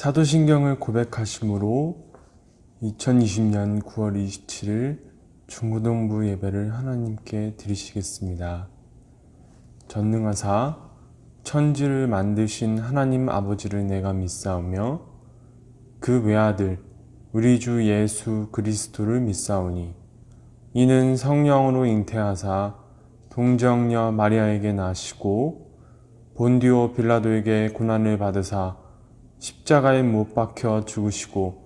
사도신경을 고백하심으로 2020년 9월 27일 중고등부 예배를 하나님께 드리시겠습니다. 전능하사 천지를 만드신 하나님 아버지를 내가 믿사오며 그 외아들 우리 주 예수 그리스도를 믿사오니 이는 성령으로 잉태하사 동정녀 마리아에게 나시고 본디오 빌라도에게 고난을 받으사 십자가에 못 박혀 죽으시고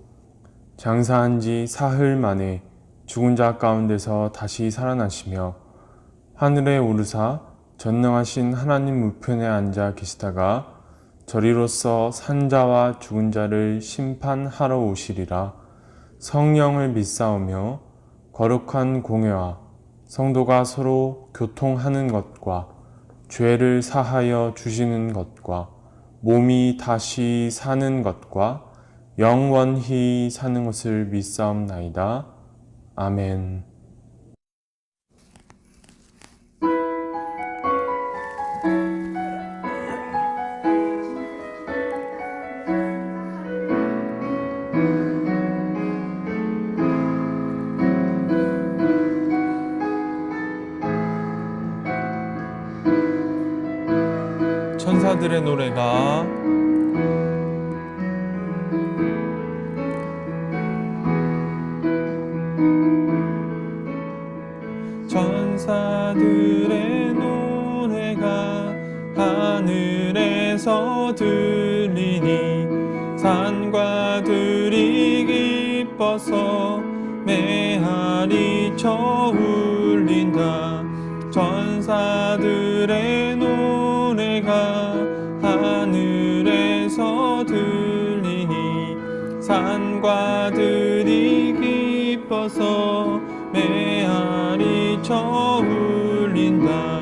장사한 지 사흘 만에 죽은 자 가운데서 다시 살아나시며 하늘에 오르사 전능하신 하나님 우편에 앉아 계시다가 저리로서 산 자와 죽은 자를 심판하러 오시리라. 성령을 믿사오며 거룩한 공회와 성도가 서로 교통하는 것과 죄를 사하여 주시는 것과 몸이 다시 사는 것과 영원히 사는 것을 믿사옵나이다. 아멘. 천사들의 노래가 천사들의 노래가 하늘에서 들리니 산과 들이 기뻐서 메아리 쳐 울린다. 천사들의 노래가 하늘에서 들리니 산과 들이 기뻐서 메아리 쳐 울린다.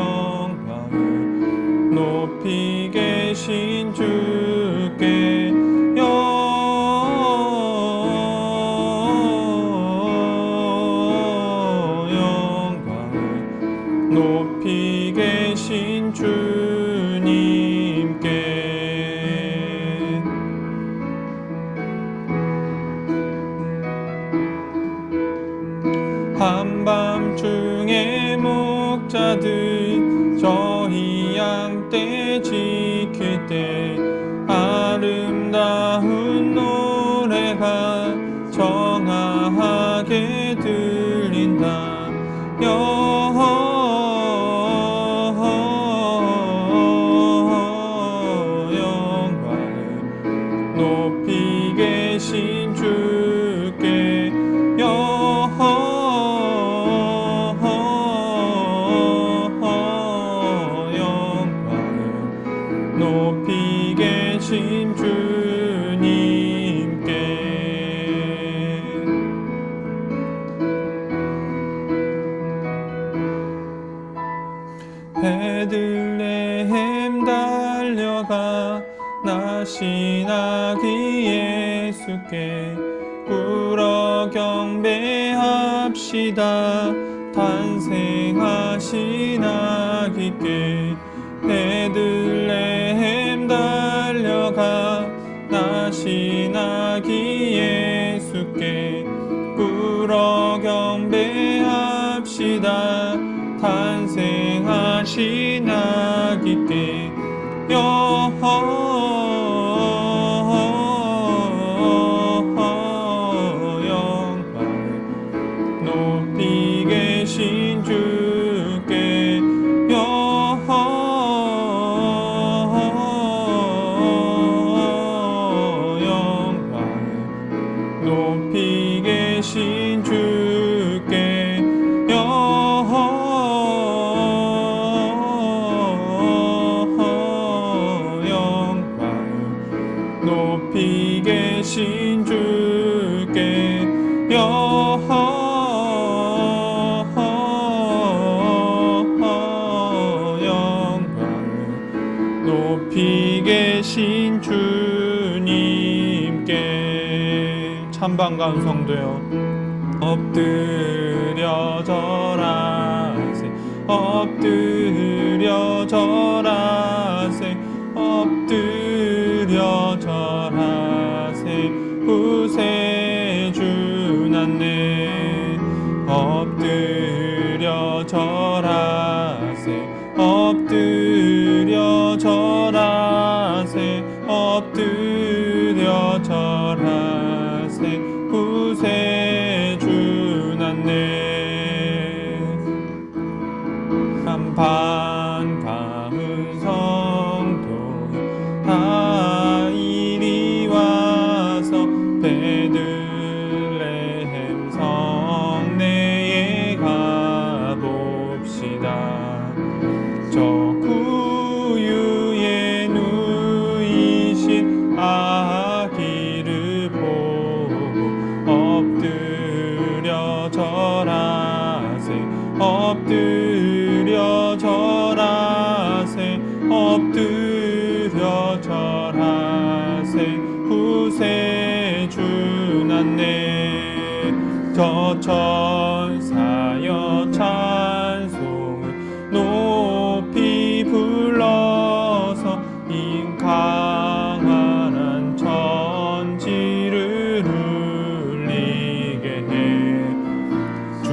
영광을 높이 계신 주께 영광을 높이 계신 주님께 한밤중에 목자들 저희 양떼 지킬 때 아름다운 노래가 정아하게 들린다. 영광을 높이 계신 주께 영광을 높이 계신 주님께 베들레헴 달려가 나신 아기 예수께 꿇어 경배합시다. 탄생하신 아기께 베들레헴 달려가 나신 아기 예수께 꿇어 경배합시다. 탄생하신 아기께 영광을 높이 계신 주께 영광을 높이 계신 주께 영광을 높이 계신 주께 영광을 높이 계신 주님께 참 반가운 성도요 엎드려 절하세 엎드려 절하세 엎드려 절하세 구세주 났네 엎드려 절하세 엎드려 절하세 엎드려 절하세 구세주 났네 참 반가운 성도 다 이리 와서 베들레헴 성내에 가봅시다 저 구유에 누이신 아기를 보고 엎드려 절하세 엎드려 절하세 엎드려 절하세 구세주 났네 저 천사여 찬송을 높이 불러서 이 강한 천지를 울리게 해 주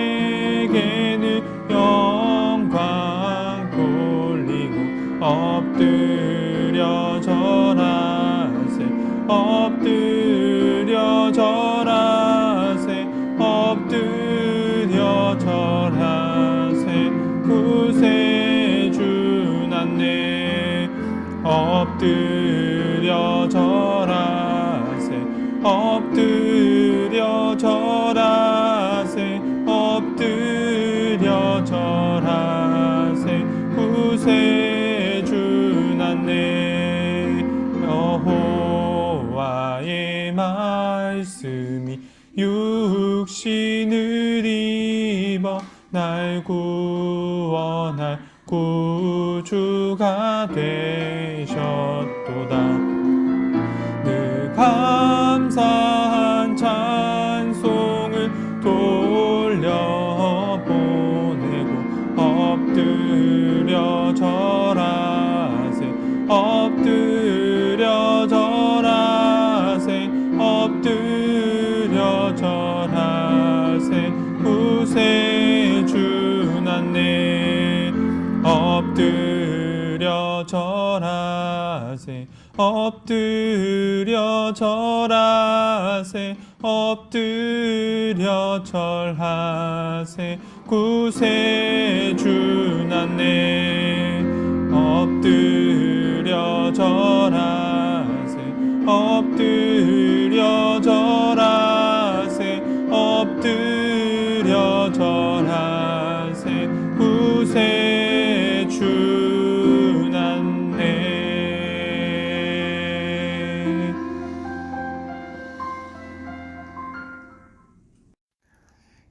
하나님에게는 영광 돌리고 엎드려 절하세 엎드려 절하세 엎드려 절하세 구세주 났네 엎드려 절하세 엎드려 절하세 엎드려 절하세 구세주 났네 여호와의 말씀이 육신을 입어 날 구원할 구주가 되셨도다 늘 감사한 찬송을 돌려보내고 엎드려 절하세 엎드려 절하세 엎드려 절하세 구세주 났네 엎드려 절하세 엎드려 절하세 엎드려 절하세 구세주 났네 엎드려 절하세 엎드려 절하세 엎드려 절하세 구세주 났네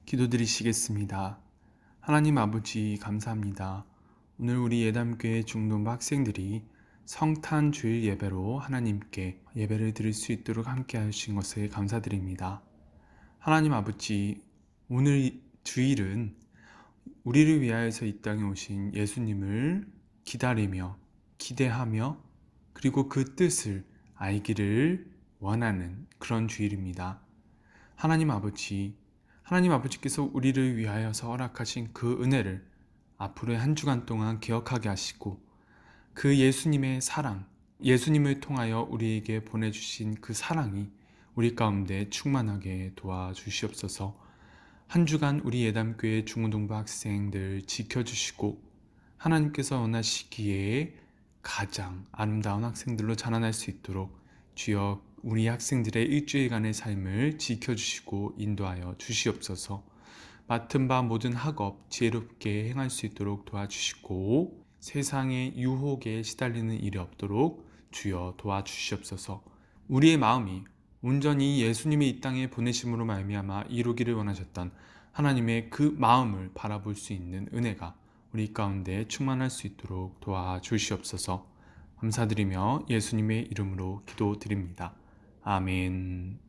기도드리시겠습니다. 하나님 아버지 감사합니다. 오늘 우리 예담교회 중동부 학생들이 성탄 주일 예배로 하나님께 예배를 드릴 수 있도록 함께 하신 것에 감사드립니다. 하나님 아버지, 오늘 주일은 우리를 위하여서 이 땅에 오신 예수님을 기다리며 기대하며 그리고 그 뜻을 알기를 원하는 그런 주일입니다. 하나님 아버지께서 우리를 위하여서 허락하신 그 은혜를 앞으로의 한 주간 동안 기억하게 하시고 그 예수님의 사랑, 예수님을 통하여 우리에게 보내주신 그 사랑이 우리 가운데 충만하게 도와주시옵소서. 한 주간 우리 예담교회 중고등부 학생들 지켜주시고 하나님께서 원하시기에 가장 아름다운 학생들로 자라날 수 있도록 주여 우리 학생들의 일주일간의 삶을 지켜주시고 인도하여 주시옵소서. 맡은 바 모든 학업 지혜롭게 행할 수 있도록 도와주시고 세상의 유혹에 시달리는 일이 없도록 주여 도와주시옵소서. 우리의 마음이 온전히 예수님의 이 땅에 보내심으로 말미암아 이루기를 원하셨던 하나님의 그 마음을 바라볼 수 있는 은혜가 우리 가운데 충만할 수 있도록 도와주시옵소서. 감사드리며 예수님의 이름으로 기도드립니다. 아멘.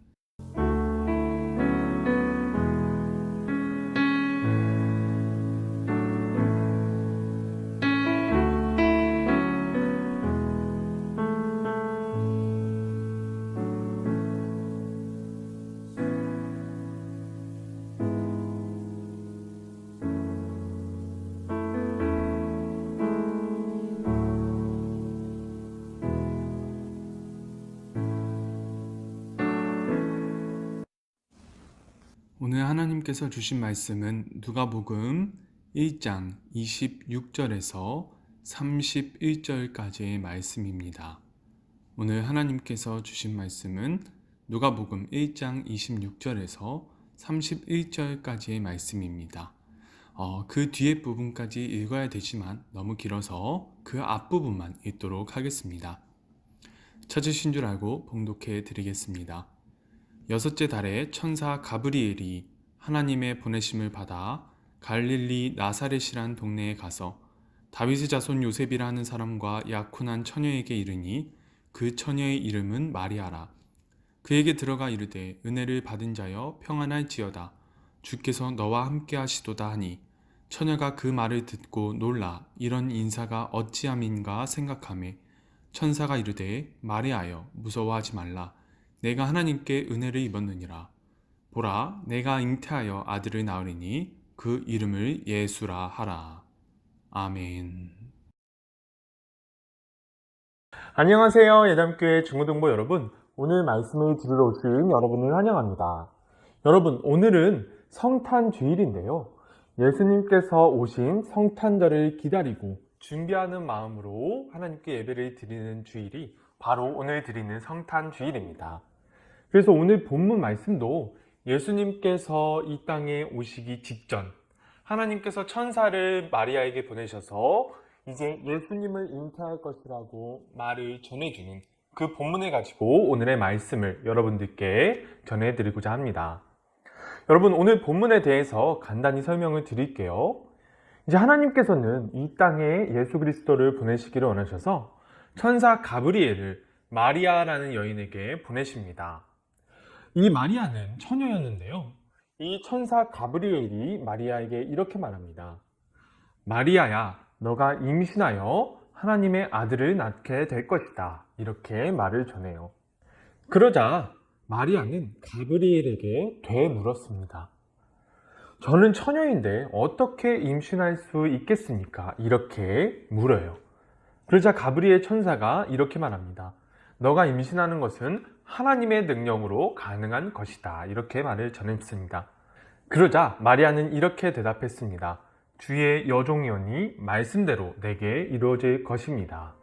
오늘 하나님께서 주신 말씀은 누가복음 1장 26절에서 31절까지의 말씀입니다. 오늘 하나님께서 주신 말씀은 누가복음 1장 26절에서 31절까지의 말씀입니다. 그 뒤에 부분까지 읽어야 되지만 너무 길어서 그 앞부분만 읽도록 하겠습니다. 찾으신 줄 알고 봉독해 드리겠습니다. 여섯째 달에 천사 가브리엘이 하나님의 보내심을 받아 갈릴리 나사렛이란 동네에 가서 다윗의 자손 요셉이라 하는 사람과 약혼한 처녀에게 이르니 그 처녀의 이름은 마리아라. 그에게 들어가 이르되 은혜를 받은 자여 평안할지어다. 주께서 너와 함께 하시도다 하니 처녀가 그 말을 듣고 놀라 이런 인사가 어찌함인가 생각하매 천사가 이르되 마리아여 무서워하지 말라. 내가 하나님께 은혜를 입었느니라. 보라, 내가 잉태하여 아들을 낳으리니 그 이름을 예수라 하라. 아멘. 안녕하세요. 예담교회 중고등부 여러분. 오늘 말씀을 들으러 오신 여러분을 환영합니다. 여러분, 오늘은 성탄주일인데요. 예수님께서 오신 성탄절을 기다리고 준비하는 마음으로 하나님께 예배를 드리는 주일이 바로 오늘 드리는 성탄주일입니다. 그래서 오늘 본문 말씀도 예수님께서 이 땅에 오시기 직전 하나님께서 천사를 마리아에게 보내셔서 이제 예수님을 잉태할 것이라고 말을 전해주는 그 본문을 가지고 오늘의 말씀을 여러분들께 전해드리고자 합니다. 여러분, 오늘 본문에 대해서 간단히 설명을 드릴게요. 이제 하나님께서는 이 땅에 예수 그리스도를 보내시기를 원하셔서 천사 가브리엘을 마리아라는 여인에게 보내십니다. 이 마리아는 처녀였는데요. 이 천사 가브리엘이 마리아에게 이렇게 말합니다. 마리아야, 너가 임신하여 하나님의 아들을 낳게 될 것이다. 이렇게 말을 전해요. 그러자 마리아는 가브리엘에게 되물었습니다. 저는 처녀인데 어떻게 임신할 수 있겠습니까? 이렇게 물어요. 그러자 가브리엘 천사가 이렇게 말합니다. 너가 임신하는 것은 하나님의 능력으로 가능한 것이다. 이렇게 말을 전했습니다. 그러자 마리아는 이렇게 대답했습니다. 주의 여종이오니 말씀대로 내게 이루어질 것입니다.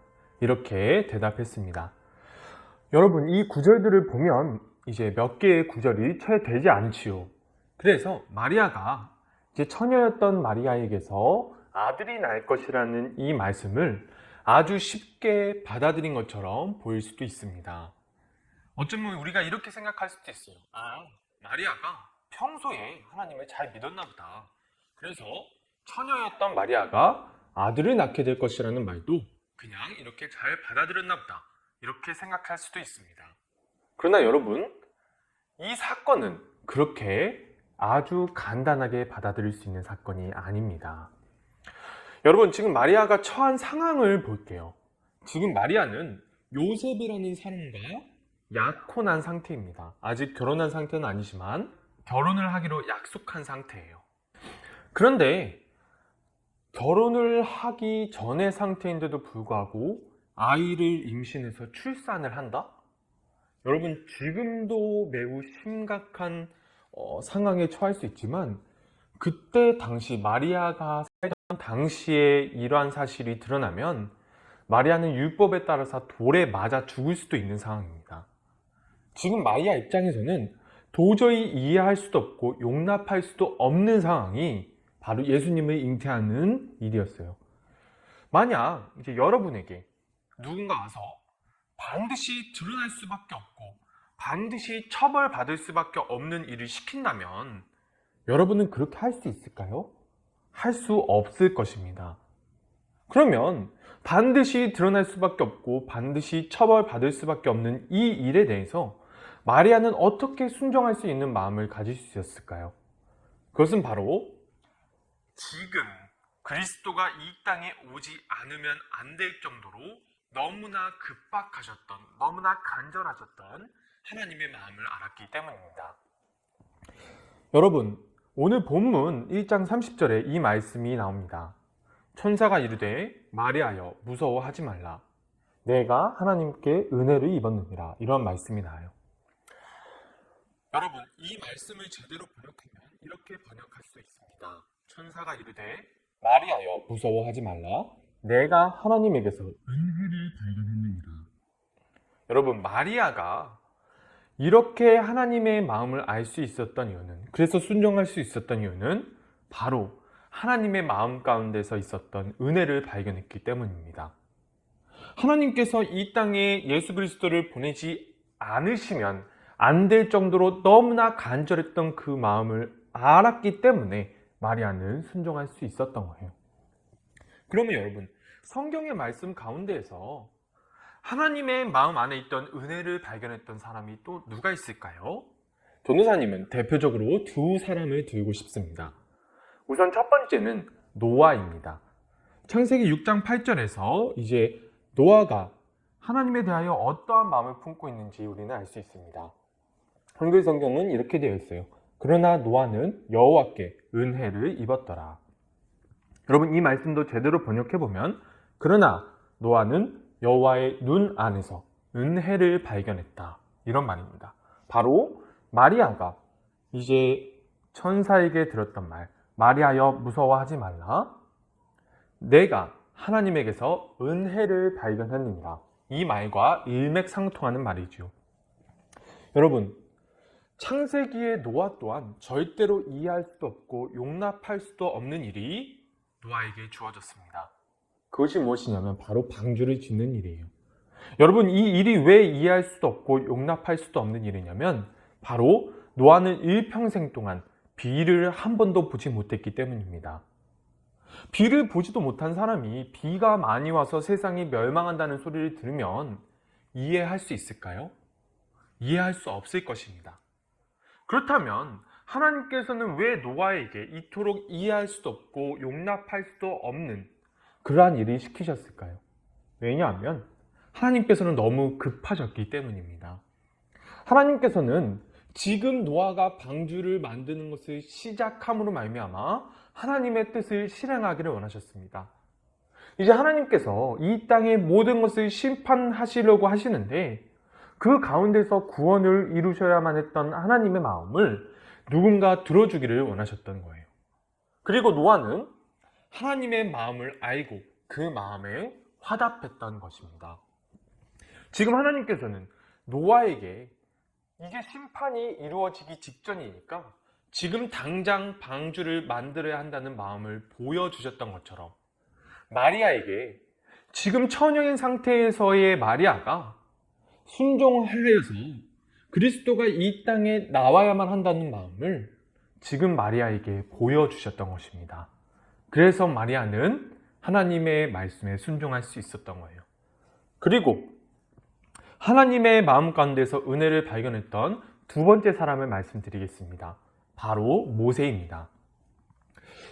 이렇게 대답했습니다. 여러분, 이 구절들을 보면 이제 몇 개의 구절이 채 되지 않지요. 그래서 마리아가 이제 처녀였던 마리아에게서 아들이 날 것이라는 이 말씀을 아주 쉽게 받아들인 것처럼 보일 수도 있습니다. 어쩌면 우리가 이렇게 생각할 수도 있어요. 마리아가 평소에 하나님을 잘 믿었나 보다. 그래서 처녀였던 마리아가 아들을 낳게 될 것이라는 말도 그냥 이렇게 잘 받아들였나 보다. 이렇게 생각할 수도 있습니다. 그러나 여러분, 이 사건은 그렇게 아주 간단하게 받아들일 수 있는 사건이 아닙니다. 여러분, 지금 마리아가 처한 상황을 볼게요. 지금 마리아는 요셉이라는 사람과 약혼한 상태입니다. 아직 결혼한 상태는 아니지만 결혼을 하기로 약속한 상태예요. 그런데 결혼을 하기 전의 상태인데도 불구하고 아이를 임신해서 출산을 한다? 여러분, 지금도 매우 심각한 상황에 처할 수 있지만 그때 당시 마리아가 살던 당시에 이러한 사실이 드러나면 마리아는 율법에 따라서 돌에 맞아 죽을 수도 있는 상황입니다. 지금 마리아 입장에서는 도저히 이해할 수도 없고 용납할 수도 없는 상황이 바로 예수님을 잉태하는 일이었어요. 만약 이제 여러분에게 누군가 와서 반드시 드러날 수밖에 없고 반드시 처벌받을 수밖에 없는 일을 시킨다면 여러분은 그렇게 할 수 있을까요? 할 수 없을 것입니다. 그러면 반드시 드러날 수밖에 없고 반드시 처벌받을 수밖에 없는 이 일에 대해서 마리아는 어떻게 순종할 수 있는 마음을 가질 수 있었을까요? 그것은 바로 지금 그리스도가 이 땅에 오지 않으면 안 될 정도로 너무나 급박하셨던, 너무나 간절하셨던 하나님의 마음을 알았기 때문입니다. 여러분, 오늘 본문 1장 30절에 이 말씀이 나옵니다. 천사가 이르되 마리아여 무서워하지 말라. 내가 하나님께 은혜를 입었느니라. 이런 말씀이 나와요. 여러분, 이 말씀을 제대로 번역하면 이렇게 번역할 수 있습니다. 천사가 이르되 마리아여 무서워하지 말라. 내가 하나님에게서 은혜를 발견했느니라. 여러분, 마리아가 이렇게 하나님의 마음을 알 수 있었던 이유는, 그래서 순종할 수 있었던 이유는 바로 하나님의 마음 가운데서 있었던 은혜를 발견했기 때문입니다. 하나님께서 이 땅에 예수 그리스도를 보내지 않으시면 안 될 정도로 너무나 간절했던 그 마음을 알았기 때문에 마리아는 순종할 수 있었던 거예요. 그러면 여러분, 성경의 말씀 가운데에서 하나님의 마음 안에 있던 은혜를 발견했던 사람이 또 누가 있을까요? 전도사님은 대표적으로 두 사람을 들고 싶습니다. 우선 첫 번째는 노아입니다. 창세기 6장 8절에서 이제 노아가 하나님에 대하여 어떠한 마음을 품고 있는지 우리는 알 수 있습니다. 한글 성경은 이렇게 되어 있어요. 그러나 노아는 여호와께 은혜를 입었더라. 여러분, 이 말씀도 제대로 번역해보면 그러나 노아는 여호와의 눈 안에서 은혜를 발견했다. 이런 말입니다. 바로 마리아가 이제 천사에게 들었던 말, 마리아여 무서워하지 말라. 내가 하나님에게서 은혜를 발견했느니라. 이 말과 일맥상통하는 말이죠. 여러분, 창세기의 노아 또한 절대로 이해할 수도 없고 용납할 수도 없는 일이 노아에게 주어졌습니다. 그것이 무엇이냐면 바로 방주를 짓는 일이에요. 여러분, 이 일이 왜 이해할 수도 없고 용납할 수도 없는 일이냐면 바로 노아는 일평생 동안 비를 한 번도 보지 못했기 때문입니다. 비를 보지도 못한 사람이 비가 많이 와서 세상이 멸망한다는 소리를 들으면 이해할 수 있을까요? 이해할 수 없을 것입니다. 그렇다면 하나님께서는 왜 노아에게 이토록 이해할 수도 없고 용납할 수도 없는 그러한 일을 시키셨을까요? 왜냐하면 하나님께서는 너무 급하셨기 때문입니다. 하나님께서는 지금 노아가 방주를 만드는 것을 시작함으로 말미암아 하나님의 뜻을 실행하기를 원하셨습니다. 이제 하나님께서 이 땅의 모든 것을 심판하시려고 하시는데 그 가운데서 구원을 이루셔야만 했던 하나님의 마음을 누군가 들어주기를 원하셨던 거예요. 그리고 노아는 하나님의 마음을 알고 그 마음에 화답했던 것입니다. 지금 하나님께서는 노아에게 이게 심판이 이루어지기 직전이니까 지금 당장 방주를 만들어야 한다는 마음을 보여주셨던 것처럼 마리아에게 지금 처녀인 상태에서의 마리아가 순종하여서 그리스도가 이 땅에 나와야만 한다는 마음을 지금 마리아에게 보여주셨던 것입니다. 그래서 마리아는 하나님의 말씀에 순종할 수 있었던 거예요. 그리고 하나님의 마음 가운데서 은혜를 발견했던 두 번째 사람을 말씀드리겠습니다. 바로 모세입니다.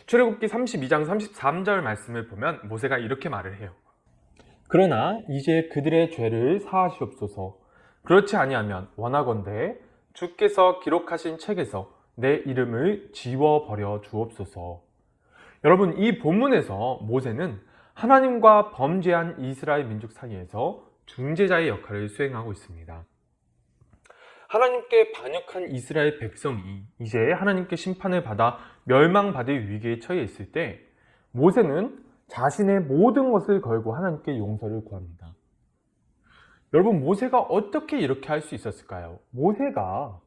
출애굽기 32장 33절 말씀을 보면 모세가 이렇게 말을 해요. 그러나 이제 그들의 죄를 사하시옵소서. 그렇지 아니하면 원하건대 주께서 기록하신 책에서 내 이름을 지워버려 주옵소서. 여러분, 이 본문에서 모세는 하나님과 범죄한 이스라엘 민족 사이에서 중재자의 역할을 수행하고 있습니다. 하나님께 반역한 이스라엘 백성이 이제 하나님께 심판을 받아 멸망받을 위기에 처해 있을 때 모세는 자신의 모든 것을 걸고 하나님께 용서를 구합니다. 여러분, 모세가 어떻게 이렇게 할 수 있었을까요? 모세가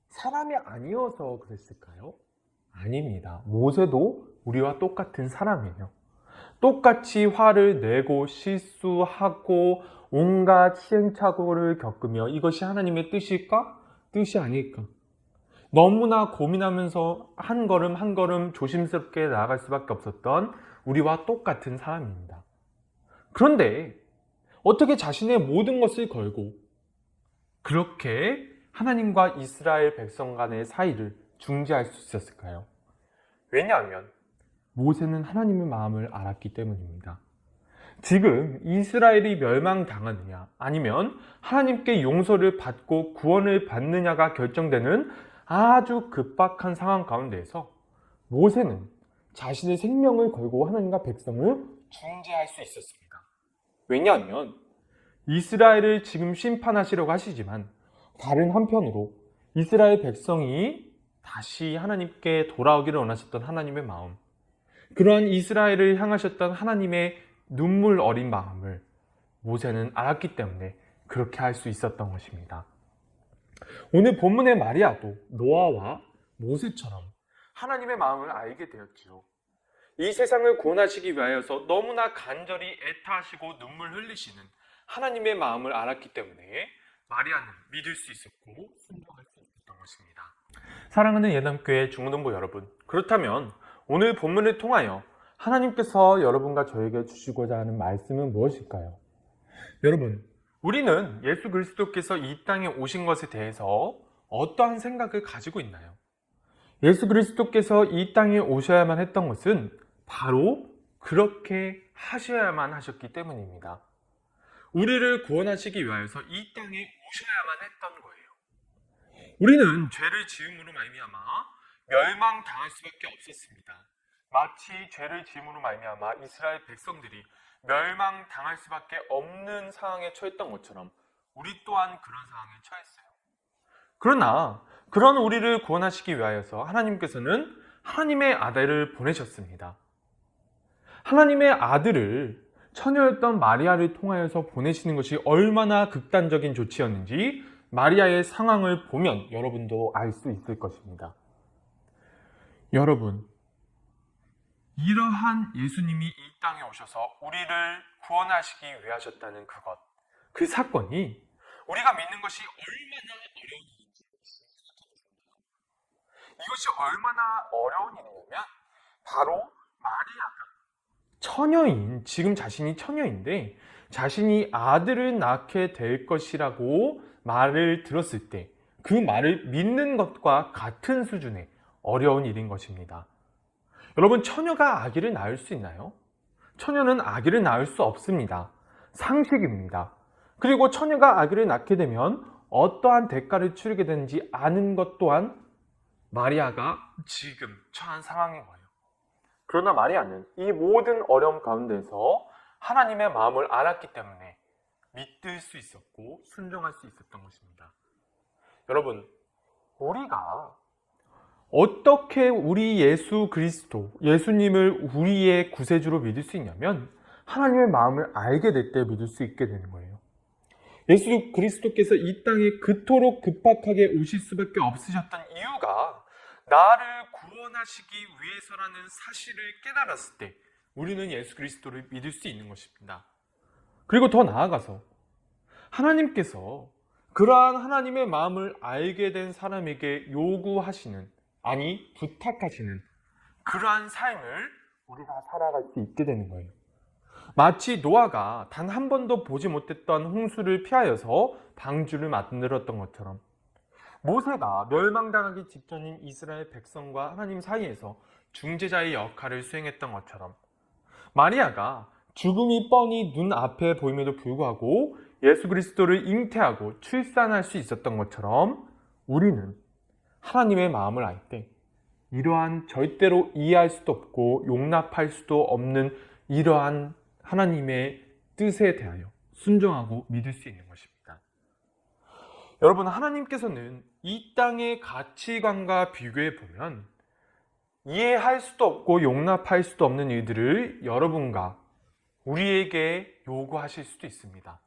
사람이 아니어서 그랬을까요? 아닙니다. 모세도 우리와 똑같은 사람이에요. 똑같이 화를 내고 실수하고 온갖 시행착오를 겪으며 이것이 하나님의 뜻일까? 뜻이 아닐까? 너무나 고민하면서 한 걸음 한 걸음 조심스럽게 나아갈 수밖에 없었던 우리와 똑같은 사람입니다. 그런데 어떻게 자신의 모든 것을 걸고 그렇게 하나님과 이스라엘 백성 간의 사이를 중재할 수 있었을까요? 왜냐하면 모세는 하나님의 마음을 알았기 때문입니다. 지금 이스라엘이 멸망당하느냐 아니면 하나님께 용서를 받고 구원을 받느냐가 결정되는 아주 급박한 상황 가운데에서 모세는 자신의 생명을 걸고 하나님과 백성을 중재할 수 있었습니다. 왜냐하면 이스라엘을 지금 심판하시려고 하시지만 다른 한편으로 이스라엘 백성이 다시 하나님께 돌아오기를 원하셨던 하나님의 마음, 그러한 이스라엘을 향하셨던 하나님의 눈물 어린 마음을 모세는 알았기 때문에 그렇게 할 수 있었던 것입니다. 오늘 본문의 마리아도 노아와 모세처럼 하나님의 마음을 알게 되었지요. 이 세상을 구원하시기 위하여서 너무나 간절히 애타하시고 눈물 흘리시는 하나님의 마음을 알았기 때문에 마리아는 믿을 수 있었고 순종할 수 있었던 것입니다. 사랑하는 예담교회 중고등부 여러분, 그렇다면 오늘 본문을 통하여 하나님께서 여러분과 저에게 주시고자 하는 말씀은 무엇일까요? 여러분, 우리는 예수 그리스도께서 이 땅에 오신 것에 대해서 어떠한 생각을 가지고 있나요? 예수 그리스도께서 이 땅에 오셔야만 했던 것은 바로 그렇게 하셔야만 하셨기 때문입니다. 우리를 구원하시기 위하여서 이 땅에 오셔야만 했던 거예요. 우리는 죄를 지음으로 말미암아 멸망당할 수밖에 없었습니다. 마치 죄를 지음으로 말미암아 이스라엘 백성들이 멸망당할 수밖에 없는 상황에 처했던 것처럼 우리 또한 그런 상황에 처했어요. 그러나 그런 우리를 구원하시기 위하여서 하나님께서는 하나님의 아들을 보내셨습니다. 하나님의 아들을 처녀였던 마리아를 통하여서 보내시는 것이 얼마나 극단적인 조치였는지 마리아의 상황을 보면 여러분도 알 수 있을 것입니다. 여러분, 이러한 예수님이 이 땅에 오셔서 우리를 구원하시기 위해 하셨다는 그것, 그 사건이 우리가 믿는 것이 얼마나 어려운 일인지 이것이 얼마나 어려운 일이냐면 바로 마리아가 처녀인, 지금 자신이 처녀인데 자신이 아들을 낳게 될 것이라고 말을 들었을 때 그 말을 믿는 것과 같은 수준의 어려운 일인 것입니다. 여러분, 처녀가 아기를 낳을 수 있나요? 처녀는 아기를 낳을 수 없습니다. 상식입니다. 그리고 처녀가 아기를 낳게 되면 어떠한 대가를 치르게 되는지 아는 것 또한 마리아가 지금 처한 상황인 거예요. 그러나 마리아는 이 모든 어려움 가운데서 하나님의 마음을 알았기 때문에 믿을 수 있었고 순종할 수 있었던 것입니다. 여러분, 우리가 어떻게 우리 예수 그리스도, 예수님을 우리의 구세주로 믿을 수 있냐면 하나님의 마음을 알게 될 때 믿을 수 있게 되는 거예요. 예수 그리스도께서 이 땅에 그토록 급박하게 오실 수밖에 없으셨던 이유가 나를 구원하시기 위해서라는 사실을 깨달았을 때 우리는 예수 그리스도를 믿을 수 있는 것입니다. 그리고 더 나아가서 하나님께서 그러한 하나님의 마음을 알게 된 사람에게 요구하시는, 아니 부탁하시는 그러한 삶을 우리가 살아갈 수 있게 되는 거예요. 마치 노아가 단 한 번도 보지 못했던 홍수를 피하여서 방주를 만들었던 것처럼 모세가 멸망당하기 직전인 이스라엘 백성과 하나님 사이에서 중재자의 역할을 수행했던 것처럼 마리아가 죽음이 뻔히 눈앞에 보임에도 불구하고 예수 그리스도를 잉태하고 출산할 수 있었던 것처럼 우리는 하나님의 마음을 알 때 이러한 절대로 이해할 수도 없고 용납할 수도 없는 이러한 하나님의 뜻에 대하여 순종하고 믿을 수 있는 것입니다. 여러분, 하나님께서는 이 땅의 가치관과 비교해 보면 이해할 수도 없고 용납할 수도 없는 일들을 여러분과 우리에게 요구하실 수도 있습니다.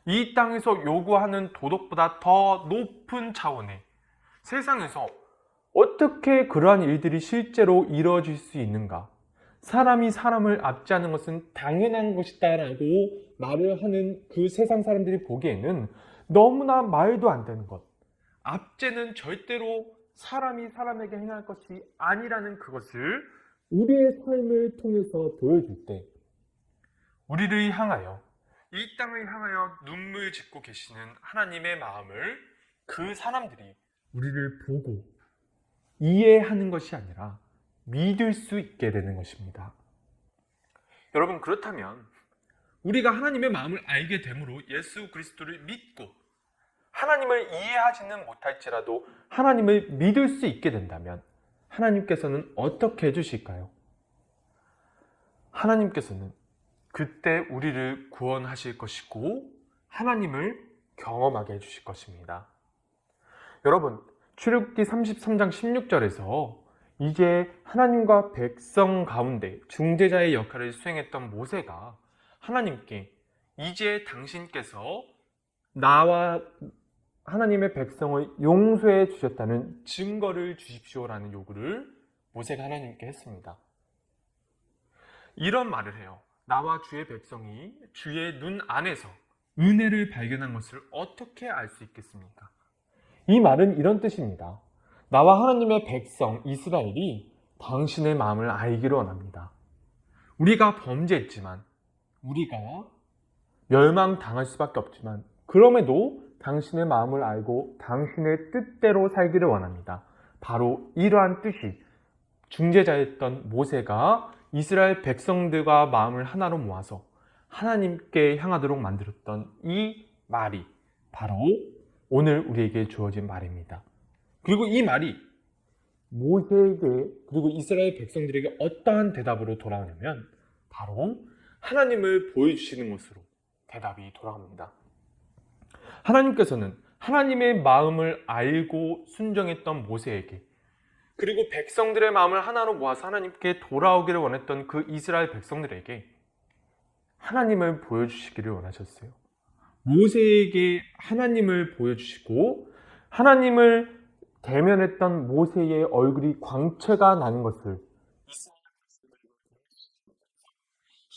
이 땅에서 요구하는 도덕보다 더 높은 차원의 세상에서 어떻게 그러한 일들이 실제로 이루어질 수 있는가? 사람이 사람을 압제하는 것은 당연한 것이다라고 말을 하는 그 세상 사람들이 보기에는 너무나 말도 안 되는 것. 압제는 절대로 사람이 사람에게 행할 것이 아니라는 그것을 우리의 삶을 통해서 보여줄 때 우리를 향하여 이 땅을 향하여 눈물 짓고 계시는 하나님의 마음을 그 사람들이 우리를 보고 이해하는 것이 아니라 믿을 수 있게 되는 것입니다. 여러분, 그렇다면 우리가 하나님의 마음을 알게 되므로 예수 그리스도를 믿고 하나님을 이해하지는 못할지라도 하나님을 믿을 수 있게 된다면 하나님께서는 어떻게 해주실까요? 하나님께서는 그때 우리를 구원하실 것이고 하나님을 경험하게 해주실 것입니다. 여러분, 출애굽기 33장 16절에서 이제 하나님과 백성 가운데 중재자의 역할을 수행했던 모세가 하나님께 이제 당신께서 나와 하나님의 백성을 용서해 주셨다는 증거를 주십시오라는 요구를 모세가 하나님께 했습니다. 이런 말을 해요. 나와 주의 백성이 주의 눈 안에서 은혜를 발견한 것을 어떻게 알 수 있겠습니까? 이 말은 이런 뜻입니다. 나와 하나님의 백성 이스라엘이 당신의 마음을 알기를 원합니다. 우리가 범죄했지만, 우리가 멸망당할 수밖에 없지만 그럼에도 당신의 마음을 알고 당신의 뜻대로 살기를 원합니다. 바로 이러한 뜻이 중재자였던 모세가 이스라엘 백성들과 마음을 하나로 모아서 하나님께 향하도록 만들었던 이 말이 바로 오늘 우리에게 주어진 말입니다. 그리고 이 말이 모세에게 그리고 이스라엘 백성들에게 어떠한 대답으로 돌아오냐면 바로 하나님을 보여주시는 것으로 대답이 돌아옵니다. 하나님께서는 하나님의 마음을 알고 순종했던 모세에게 그리고 백성들의 마음을 하나로 모아서 하나님께 돌아오기를 원했던 그 이스라엘 백성들에게 하나님을 보여주시기를 원하셨어요. 모세에게 하나님을 보여주시고 하나님을 대면했던 모세의 얼굴이 광채가 나는 것을 이스라엘 백성들이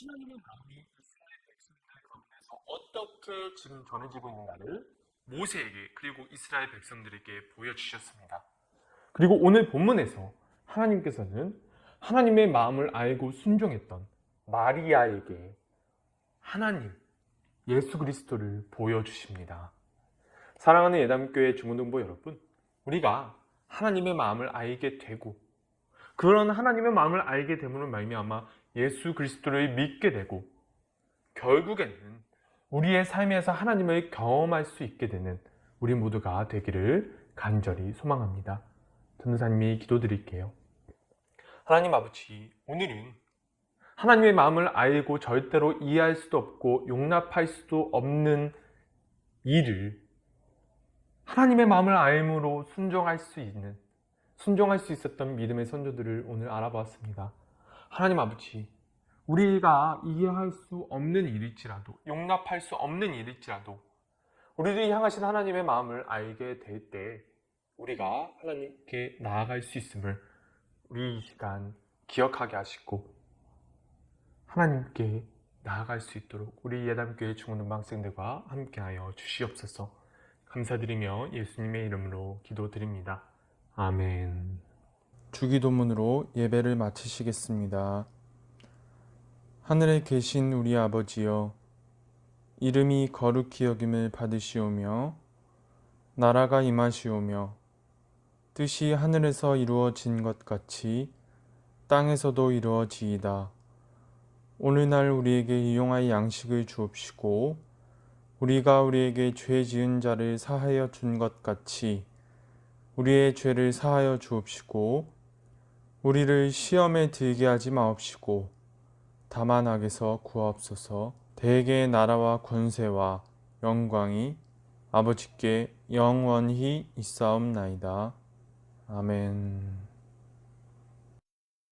하나님의 마음이 이스라엘 백성들 가운데서 어떻게 지금 전해지고 있는가를 모세에게 그리고 이스라엘 백성들에게 보여주셨습니다. 그리고 오늘 본문에서 하나님께서는 하나님의 마음을 알고 순종했던 마리아에게 하나님, 예수 그리스도를 보여주십니다. 사랑하는 예담교회 중고등부 여러분, 우리가 하나님의 마음을 알게 되고 그런 하나님의 마음을 알게 됨으로 말미암아 예수 그리스도를 믿게 되고 결국에는 우리의 삶에서 하나님을 경험할 수 있게 되는 우리 모두가 되기를 간절히 소망합니다. 전도사님이 기도드릴게요. 하나님 아버지, 오늘은 하나님의 마음을 알고 절대로 이해할 수도 없고 용납할 수도 없는 일을 하나님의 마음을 알므로 순종할 수 있었던 믿음의 선조들을 오늘 알아보았습니다. 하나님 아버지, 우리가 이해할 수 없는 일일지라도 용납할 수 없는 일일지라도 우리를 향하신 하나님의 마음을 알게 될 때 우리가 하나님께 나아갈 수 있음을 우리 이 시간 기억하게 하시고 하나님께 나아갈 수 있도록 우리 예담교회 중고등부 학생들과 함께하여 주시옵소서. 감사드리며 예수님의 이름으로 기도드립니다. 아멘. 주기도문으로 예배를 마치시겠습니다. 하늘에 계신 우리 아버지여, 이름이 거룩히 여김을 받으시오며 나라가 임하시오며 뜻이 하늘에서 이루어진 것 같이 땅에서도 이루어지이다. 오늘날 우리에게 일용할 양식을 주옵시고 우리가 우리에게 죄 지은 자를 사하여 준 것 같이 우리의 죄를 사하여 주옵시고 우리를 시험에 들게 하지 마옵시고 다만 악에서 구하옵소서. 대개의 나라와 권세와 영광이 아버지께 영원히 있사옵나이다. 아멘.